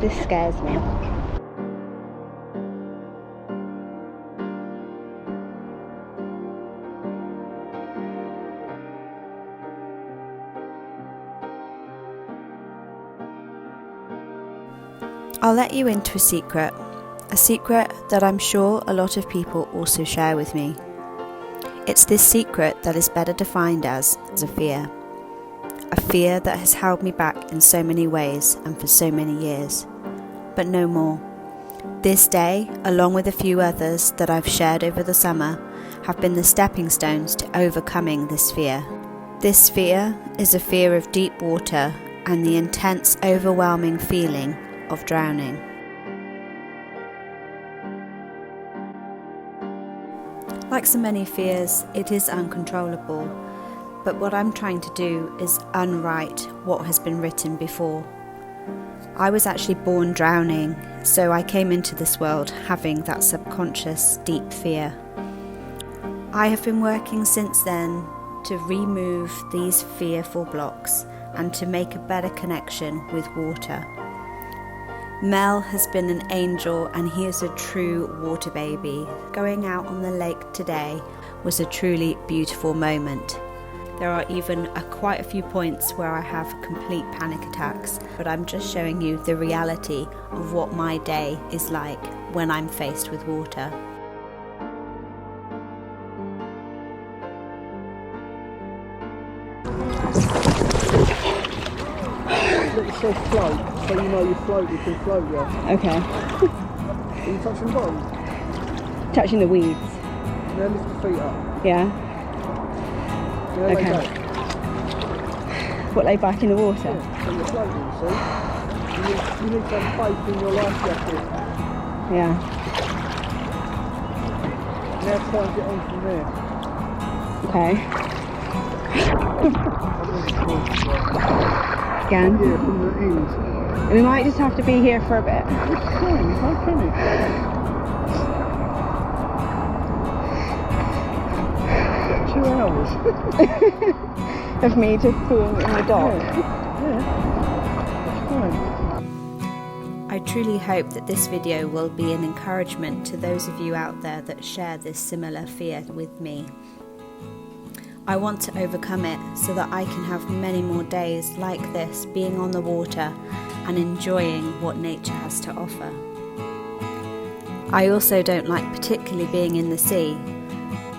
This scares me. I'll let you into a secret that I'm sure a lot of people also share with me. It's this secret that is better defined as a fear that has held me back in so many ways and for so many years, but no more. This day, along with a few others that I've shared over the summer, have been the stepping stones to overcoming this fear. This fear is a fear of deep water and the intense, overwhelming feeling of drowning. Like so many fears, it is uncontrollable, but what I'm trying to do is unwrite what has been written before. I was actually born drowning, so I came into this world having that subconscious, deep fear. I have been working since then to remove these fearful blocks and to make a better connection with water. Mel has been an angel and he is a true water baby. Going out on the lake today was a truly beautiful moment. There are even quite a few points where I have complete panic attacks, but I'm just showing you the reality of what my day is like when I'm faced with water. It says float, so you know you can float, yeah. Okay. Are you touching the bottom? Touching the weeds. Now lift your feet up. Yeah. Now Okay. lay back. What, lay back in the water? Yeah, so you're floating, see? You need to have faith in your life jacket. Yeah. Now try and get on from there. Okay. Again? Yeah, from the end. We might just have to be here for a bit. How can it? Got 2 hours. Of me just being in the dark. Yeah. That's fine. I truly hope that this video will be an encouragement to those of you out there that share this similar fear with me. I want to overcome it so that I can have many more days like this, being on the water and enjoying what nature has to offer. I also don't like particularly being in the sea,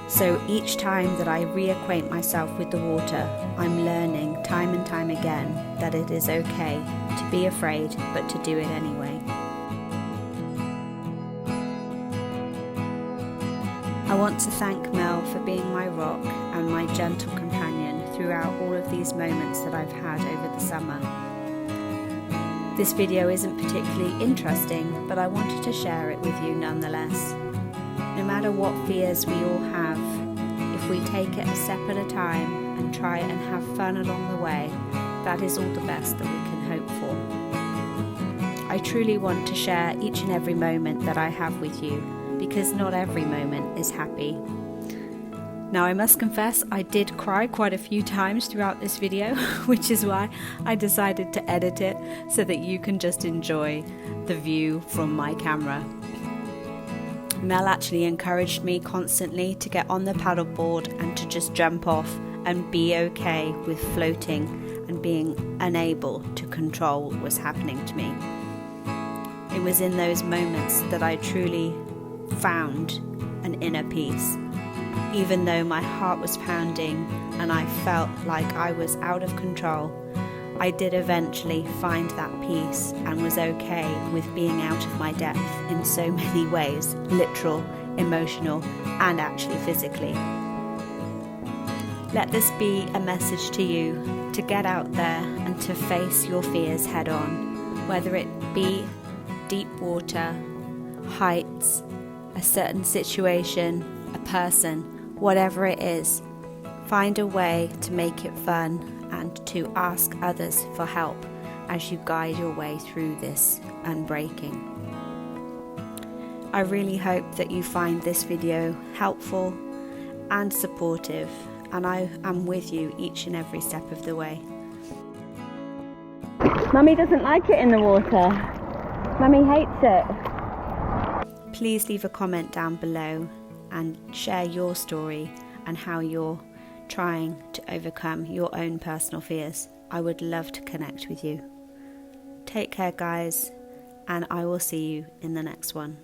so each time that I reacquaint myself with the water, I'm learning time and time again that it is okay to be afraid, but to do it anyway. I want to thank Mel for being my rock and my gentle companion throughout all of these moments that I've had over the summer. This video isn't particularly interesting, but I wanted to share it with you nonetheless. No matter what fears we all have, if we take it a step at a time and try and have fun along the way, that is all the best that we can hope for. I truly want to share each and every moment that I have with you, because not every moment is happy. Now I must confess I did cry quite a few times throughout this video, which is why I decided to edit it so that you can just enjoy the view from my camera. Mel actually encouraged me constantly to get on the paddleboard and to just jump off and be okay with floating and being unable to control what was happening to me. It was in those moments that I truly found an inner peace. Even though my heart was pounding and I felt like I was out of control, I did eventually find that peace and was okay with being out of my depth in so many ways, literal, emotional, and actually physically. Let this be a message to you to get out there and to face your fears head on, whether it be deep water, heights, a certain situation, a person, whatever it is. Find a way to make it fun and to ask others for help as you guide your way through this unbreaking. I really hope that you find this video helpful and supportive, and I am with you each and every step of the way. Mummy doesn't like it in the water. Mummy hates it. Please leave a comment down below and share your story and how you're trying to overcome your own personal fears. I would love to connect with you. Take care, guys, and I will see you in the next one.